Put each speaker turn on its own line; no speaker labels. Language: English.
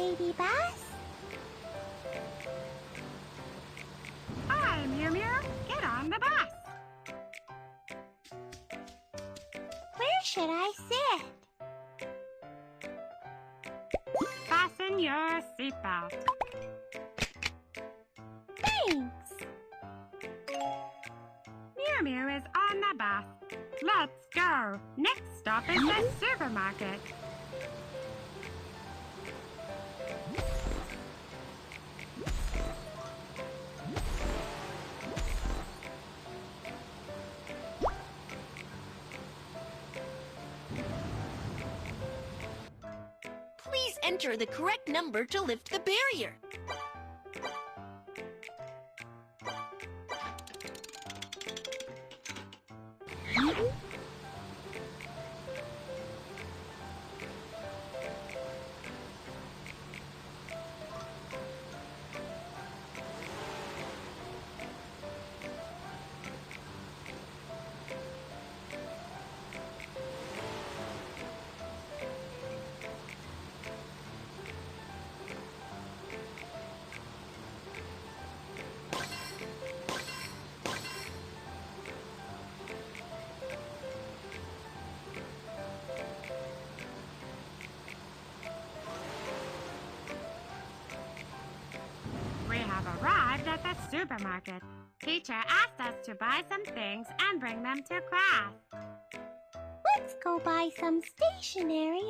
Baby Bus.
Hi, Mew Mew. Get on the bus.
Where should I sit?
Fasten your seatbelt.
Thanks.
Mew Mew is on the bus. Let's go. Next stop is the supermarket.
Please enter the correct number to lift the barrier.
We have arrived at the supermarket. Teacher asked us to buy some things and bring them to class.
Let's go buy some stationery